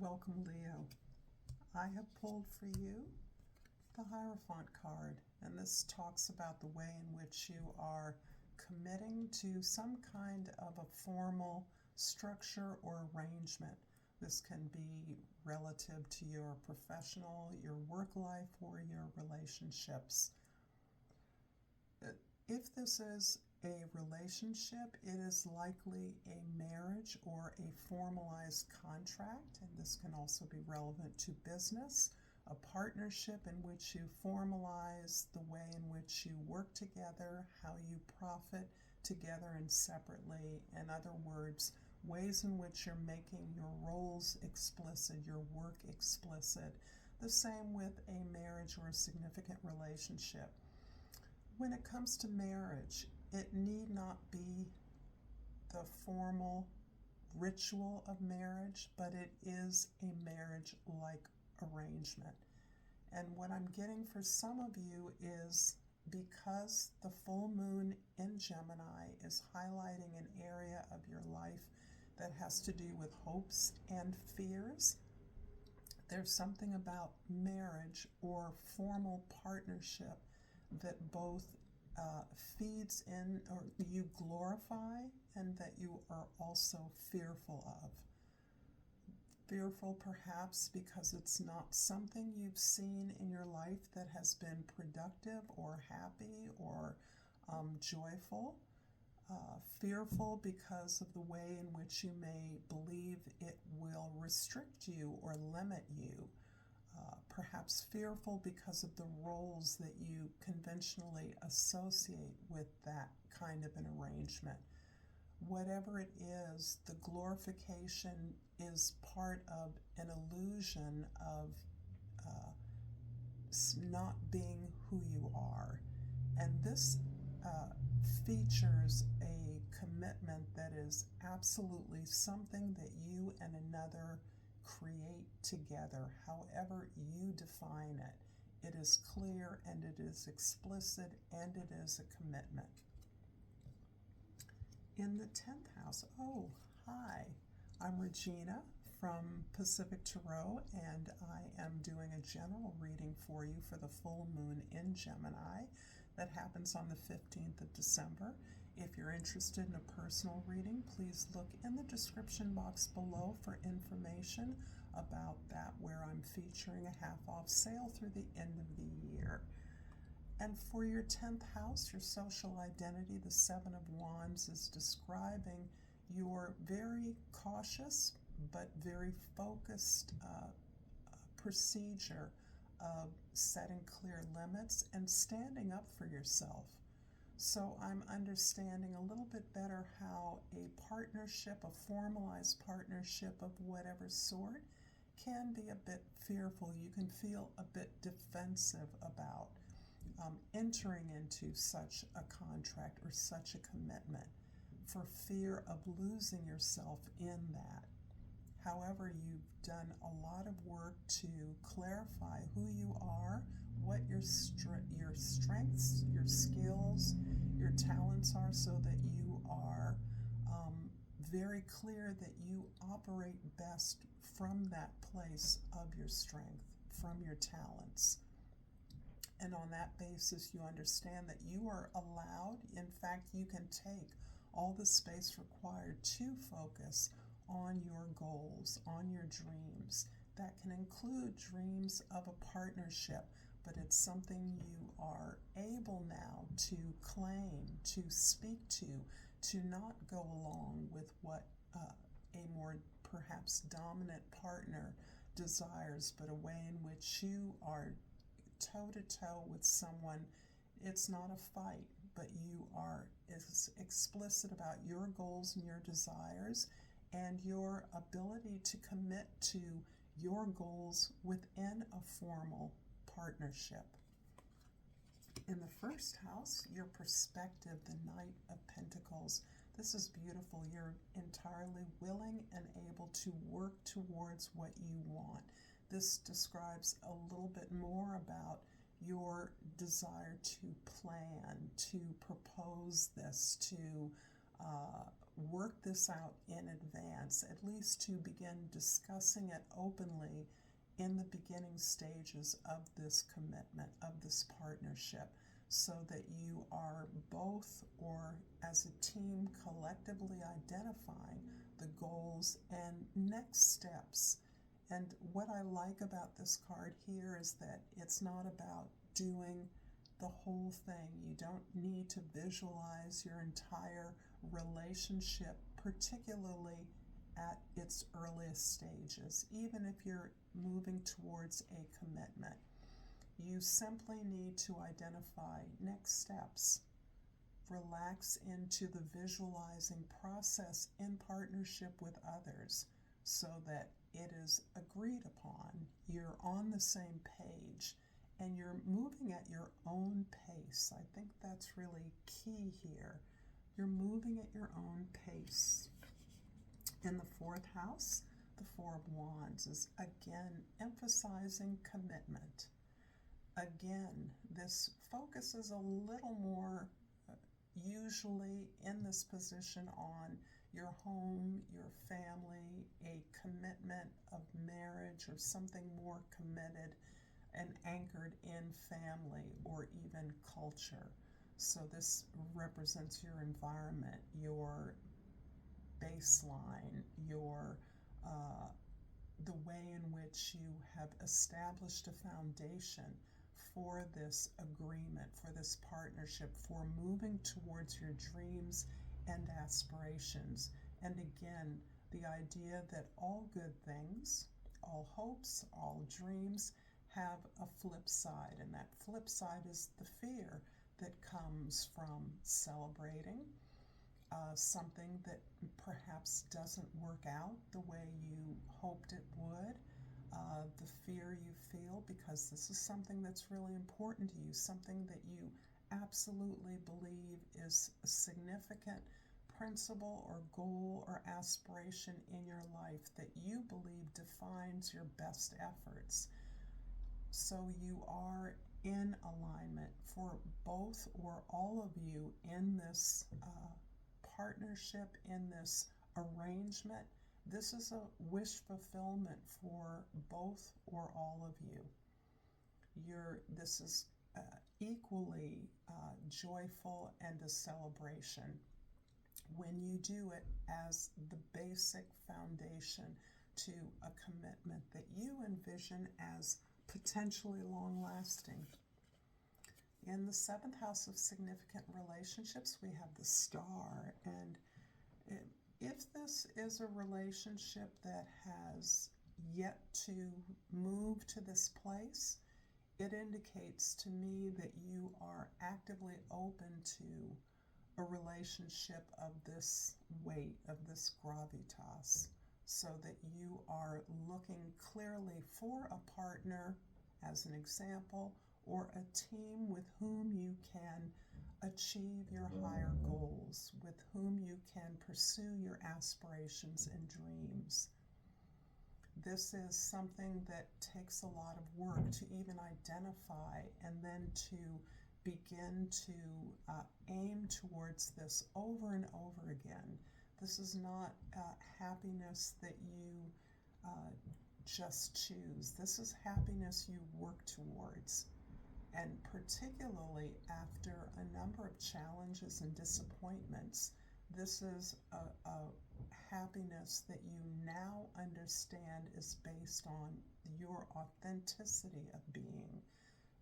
Welcome, Leo. I have pulled for you the Hierophant card, and this talks about the way in which you are committing to some kind of a formal structure or arrangement. This can be relative to your professional, your work life, or your relationships. If this is a relationship, it is likely a marriage or a formalized contract, and this can also be relevant to business, a partnership in which you formalize the way in which you work together, how you profit together and separately. In other words, ways in which you're making your roles explicit, your work explicit. The same with a marriage or a significant relationship. When it comes to marriage, it need not be the formal ritual of marriage, but it is a marriage-like arrangement. And what I'm getting for some of you is because the full moon in Gemini is highlighting an area of your life that has to do with hopes and fears, there's something about marriage or formal partnership that both feeds in, or you glorify, and that you are also fearful of. Fearful perhaps because it's not something you've seen in your life that has been productive or happy or joyful. Fearful because of the way in which you may believe it will restrict you or limit you. Perhaps fearful because of the roles that you conventionally associate with that kind of an arrangement. Whatever it is, the glorification is part of an illusion of not being who you are. And this features a commitment that is absolutely something that you and another create together, however you define it. It is clear and it is explicit and it is a commitment. In the 10th house, hi, I'm Regina from Pacific Tarot, and I am doing a general reading for you for the full moon in Gemini that happens on the 15th of December. If you're interested in a personal reading, please look in the description box below for information about that, where I'm featuring a half-off sale through the end of the year. And for your 10th house, your social identity, the Seven of Wands is describing your very cautious but very focused procedure of setting clear limits and standing up for yourself. So I'm understanding a little bit better how a partnership, a formalized partnership of whatever sort, can be a bit fearful. You can feel a bit defensive about entering into such a contract or such a commitment for fear of losing yourself in that. However, you've done a lot of work to clarify who you are, what your strengths, your skills, your talents are, so that you are very clear that you operate best from that place of your strength, from your talents. And on that basis, you understand that you are allowed, in fact, you can take all the space required to focus on your goals, on your dreams. That can include dreams of a partnership, but it's something you are able now to claim, to speak to not go along with what a more perhaps dominant partner desires, but a way in which you are toe-to-toe with someone. It's not a fight, but you are explicit about your goals and your desires and your ability to commit to your goals within a formal partnership. In the first house, your perspective, the Knight of Pentacles. This is beautiful. You're entirely willing and able to work towards what you want. This describes a little bit more about your desire to plan, to propose this, to work this out in advance, at least to begin discussing it openly in the beginning stages of this commitment, of this partnership, so that you are both, or as a team, collectively identifying the goals and next steps. And what I like about this card here is that it's not about doing the whole thing. You don't need to visualize your entire relationship, particularly at its earliest stages, even if you're moving towards a commitment. You simply need to identify next steps. Relax into the visualizing process in partnership with others so that it is agreed upon. You're on the same page and you're moving at your own pace. I think that's really key here. You're moving at your own pace. In the fourth house, the Four of Wands is again emphasizing commitment. Again, this focuses a little more usually in this position on your home, your family, a commitment of marriage or something more committed and anchored in family or even culture. So this represents your environment, your baseline, your the way in which you have established a foundation for this agreement, for this partnership, for moving towards your dreams and aspirations. And again, the idea that all good things, all hopes, all dreams have a flip side, and that flip side is the fear that comes from celebrating something that perhaps doesn't work out the way you hoped it would, the fear you feel because this is something that's really important to you, something that you absolutely believe is a significant principle or goal or aspiration in your life that you believe defines your best efforts. So you are in alignment for both or all of you in this partnership, in this arrangement. This is a wish fulfillment for both or all of you. This is equally joyful and a celebration when you do it as the basic foundation to a commitment that you envision as potentially long-lasting. In the seventh house of significant relationships, we have the Star, and if this is a relationship that has yet to move to this place, it indicates to me that you are actively open to a relationship of this weight, of this gravitas, so that you are looking clearly for a partner, as an example, or a team with whom you can achieve your higher goals, with whom you can pursue your aspirations and dreams. This is something that takes a lot of work to even identify and then to begin to aim towards this over and over again. This is not happiness that you just choose. This is happiness you work towards. And particularly after a number of challenges and disappointments, this is a happiness that you now understand is based on your authenticity of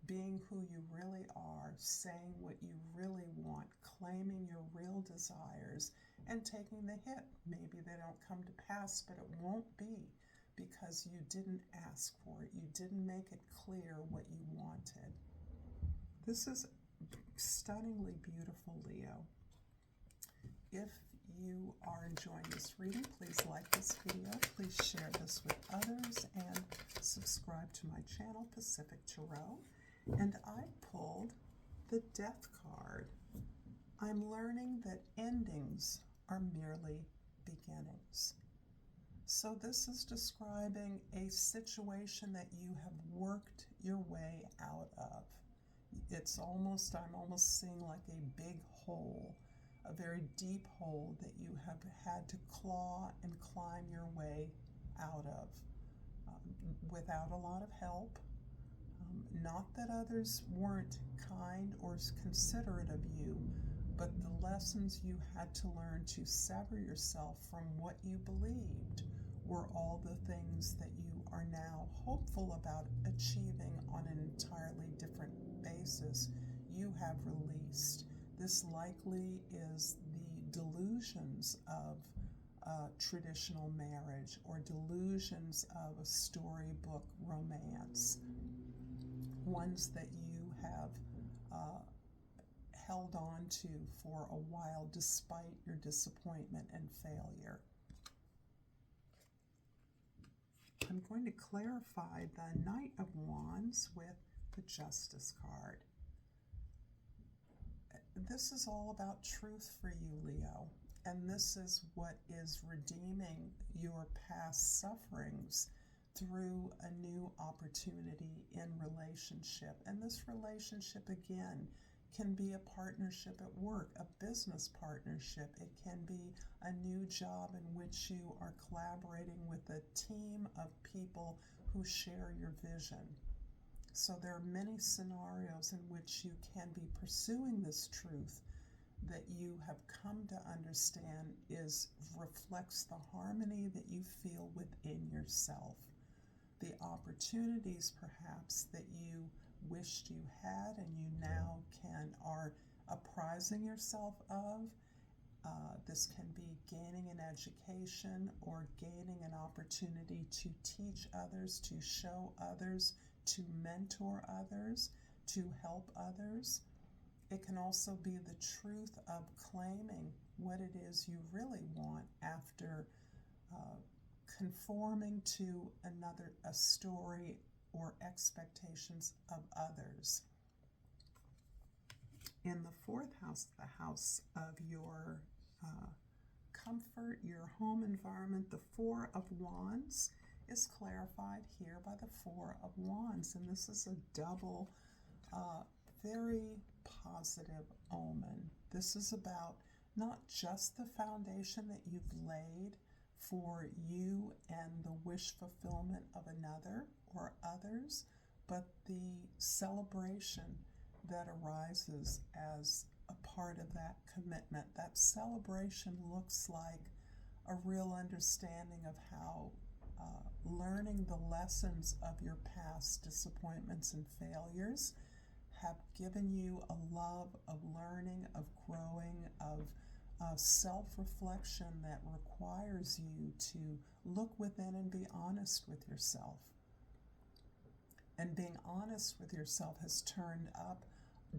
being who you really are, saying what you really want, claiming your real desires, and taking the hit. Maybe they don't come to pass, but it won't be because you didn't ask for it. You didn't make it clear what you wanted. This is stunningly beautiful, Leo. If you are enjoying this reading, please like this video, please share this with others, and subscribe to my channel, Pacific Tarot. And I pulled the Death card. I'm learning that endings are merely beginnings. So this is describing a situation that you have worked your way out of. I'm almost seeing like a big hole a very deep hole that you have had to claw and climb your way out of without a lot of help. Not that others weren't kind or considerate of you, but the lessons you had to learn to sever yourself from what you believed were all the things that you are now hopeful about achieving on an entirely different basis. You have released. This likely is the delusions of traditional marriage or delusions of a storybook romance, ones that you have held on to for a while despite your disappointment and failure. I'm going to clarify the Knight of Wands with the Justice card. This is all about truth for you, Leo, and this is what is redeeming your past sufferings through a new opportunity in relationship. And this relationship, again, can be a partnership at work, a business partnership. It can be a new job in which you are collaborating with a team of people who share your vision. So there are many scenarios in which you can be pursuing this truth that you have come to understand reflects the harmony that you feel within yourself. The opportunities perhaps that you wished you had and you now are apprising yourself of. This can be gaining an education or gaining an opportunity to teach others, to show others, to mentor others, to help others. It can also be the truth of claiming what it is you really want after conforming to a story or expectations of others. In the fourth house, the house of your comfort, your home environment, the Four of Wands is clarified here by the Four of Wands. And this is a double, very positive omen. This is about not just the foundation that you've laid for you and the wish fulfillment of another or others, but the celebration that arises as a part of that commitment. That celebration looks like a real understanding of how learning the lessons of your past disappointments and failures have given you a love of learning, of growing, of self-reflection that requires you to look within and be honest with yourself. And being honest with yourself has turned up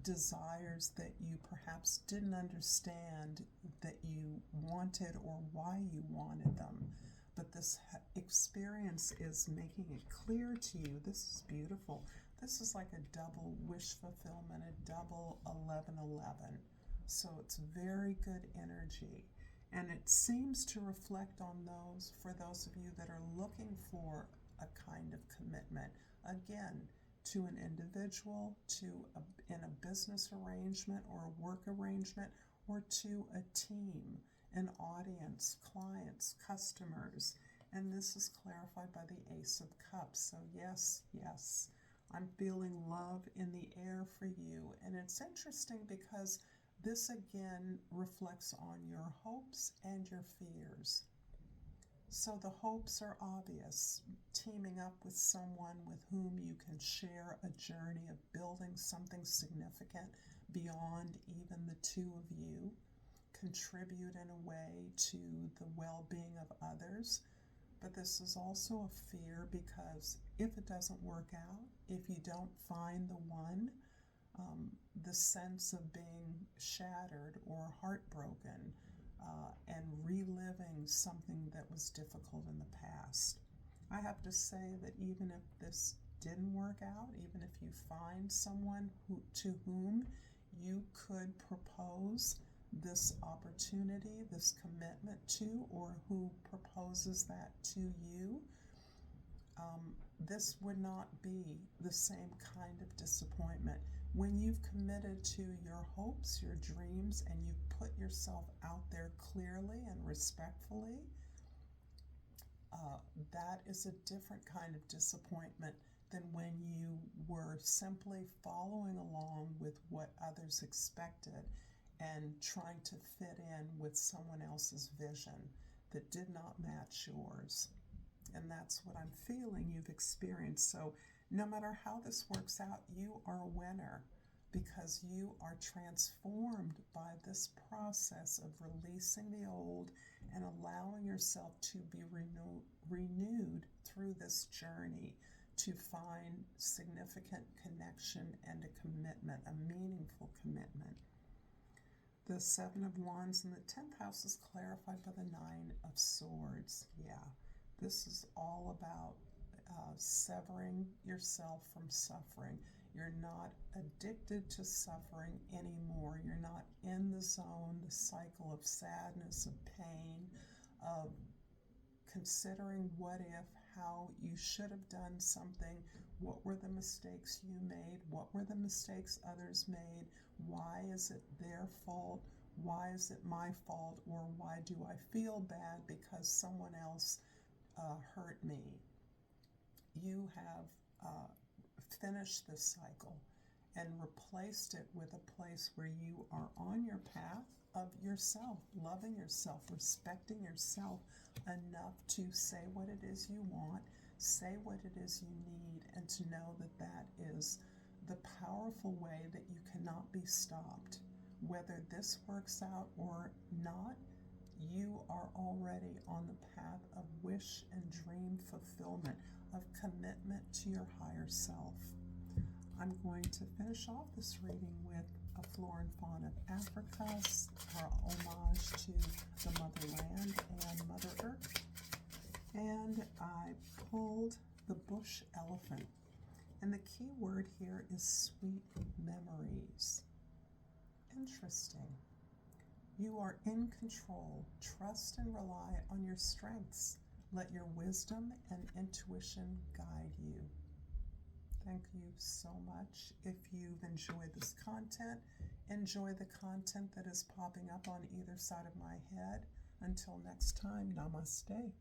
desires that you perhaps didn't understand that you wanted or why you wanted them. But this experience is making it clear to you. This is beautiful. This is like a double wish fulfillment, a double 1111. So it's very good energy. And it seems to reflect on for those of you that are looking for a kind of commitment. Again, to an individual, in a business arrangement or a work arrangement, or to a team, an audience, clients, customers. And this is clarified by the Ace of Cups. So yes, I'm feeling love in the air for you. And it's interesting because this again reflects on your hopes and your fears. So the hopes are obvious, teaming up with someone with whom you can share a journey of building something significant beyond even the two of you, contribute in a way to the well-being of others. But this is also a fear because if it doesn't work out, if you don't find the one, the sense of being shattered or heartbroken and reliving something that was difficult in the past. I have to say that even if this didn't work out, even if you find someone to whom you could propose this opportunity, this commitment to, or who proposes that to you, this would not be the same kind of disappointment. When you've committed to your hopes, your dreams, and you put yourself out there clearly and respectfully, that is a different kind of disappointment than when you were simply following along with what others expected and trying to fit in with someone else's vision that did not match yours. And that's what I'm feeling you've experienced. So no matter how this works out, you are a winner because you are transformed by this process of releasing the old and allowing yourself to be renewed through this journey to find significant connection and a commitment, a meaningful commitment. The Seven of Wands in the 10th house is clarified by the Nine of Swords. Yeah, this is all about severing yourself from suffering. You're not addicted to suffering anymore. You're not in the zone, the cycle of sadness, of pain, of considering what if, how you should have done something, what were the mistakes you made, what were the mistakes others made, why is it their fault, why is it my fault, or why do I feel bad because someone else hurt me. You have finished this cycle and replaced it with a place where you are on your path of yourself, loving yourself, respecting yourself enough to say what it is you want, say what it is you need, and to know that that is the powerful way that you cannot be stopped. Whether this works out or not, you are already on the path of wish and dream fulfillment, of commitment to your higher self. I'm going to finish off this reading with a flora and fauna of Africa, our homage to the motherland and Mother Earth. And I pulled the bush elephant. And the key word here is sweet memories. Interesting. You are in control. Trust and rely on your strengths. Let your wisdom and intuition guide you. Thank you so much. If you've enjoyed this content, enjoy the content that is popping up on either side of my head. Until next time, namaste.